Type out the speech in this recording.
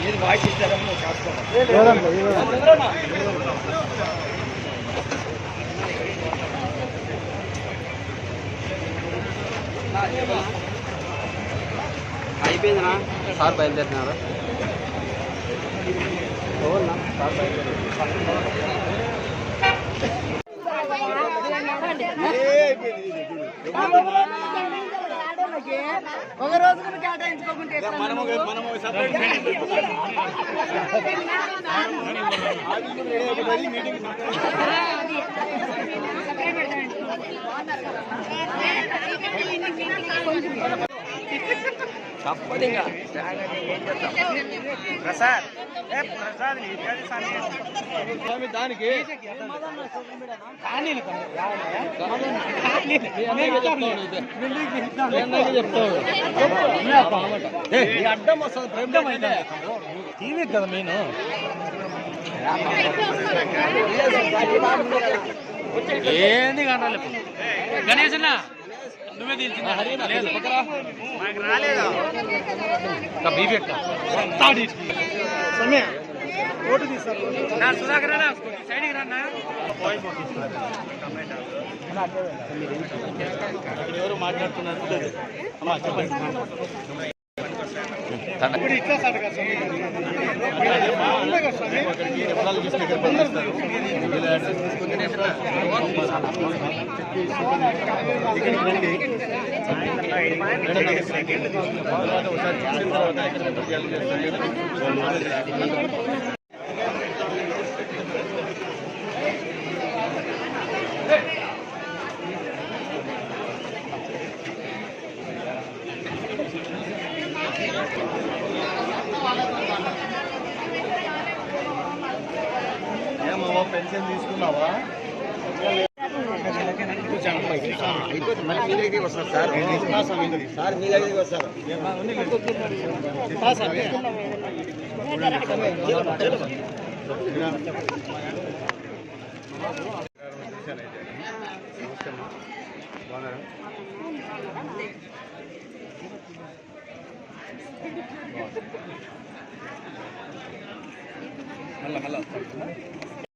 ఏది వాయిస్ ఇచ్చారని కాసుకోవాలి. అయిపోయిందినా sir బయలుదేరినారా? Sir ఒక రోజు కూడా కేటాయించుకోకుంటే తప్పదు ఇంకా ప్రసాద్ దానికి అడ్డం వస్తుంది టీవీ కదా మెయిన్ ఏంది కావాలి గణేష్ నువ్వే తెలిసిందా రాలేదా సమయ ఓటు తీస్తారు సుధాకర్ సైడ్కి రాన్నా ఎవరు మాట్లాడుతున్నారు ఇట్లా సార్ ఏమో పెన్షన్ తీసుకున్నావా? మళ్ళీ మీ దగ్గరికి వస్తారు సార్. సార్ మీ దగ్గరికి వస్తారు. మళ్ళా